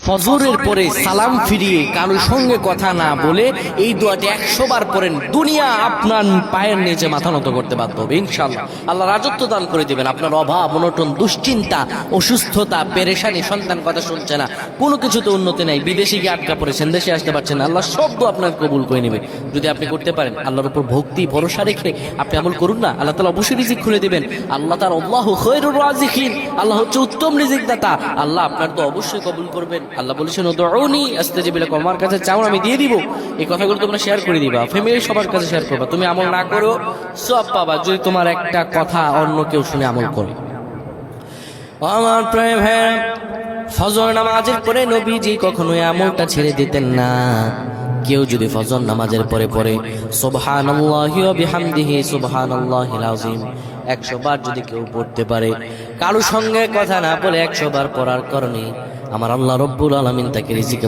ফজরের পরে সালাম ফিরিয়ে কারোর সঙ্গে কথা না বলে এই দোয়াটি 100 বার পড়েন, দুনিয়া আপনার পায়ের নিচে মাথা নত করতে বাধ্য হবে ইনশাআল্লাহ। আল্লাহ রাজত্ব দান করে দিবেন। আপনার অভাব অনটন, দুশ্চিন্তা, অসুস্থতা, পেরেশানি, সন্তান কথা শুনছে না, কোনো কিছুতে উন্নতি নাই, বিদেশে গিয়ে আটকা পড়েছেন, দেশে আসতে পারছেন না, আল্লাহ সব দোয়া আপনার কবুল করে নেবে যদি আপনি করতে পারেন। আল্লাহর উপর ভক্তি ভরসা রেখে আপনি আমল করুন না, আল্লাহ তাআলা অবশ্যই রিজিক খুলে দিবেন। আল্লাহ তাআলা আল্লাহু খায়রুর রাজিকিন, আল্লাহ হচ্ছে উত্তম রিজিক দাতা। আল্লাহ আপনার তো অবশ্যই কবুল করবেন। আল্লাহ বলেছেন উদউনি আস্তাজিব লাকুম, আমার কাছে চাও আমি দিয়ে দিব। এই কথাগুলো তোমরা শেয়ার করে দিবা, ফ্যামিলি সবার কাছে শেয়ার করবা। তুমি আমল না করো সওয়াব পাবা যদি তোমার একটা কথা অন্য কেউ শুনে আমল করে। আমার প্রিয় ভাই, ফজর নামাজের পরে নবীজি কখনো আমলটা ছেড়ে দিতেন না। কেউ যদি ফজর নামাজের পরে পড়ে সুবহানাল্লাহি ওয়া বিহামদিহি সুবহানাল্লাহিল আযীম 100 বার যদি কেউ পড়তে পারে, কারো সঙ্গে কথা না বলে 100 বার পড়ার কারণে আমার আল্লাহ রব্বুল আলামিন তাকে রিজিক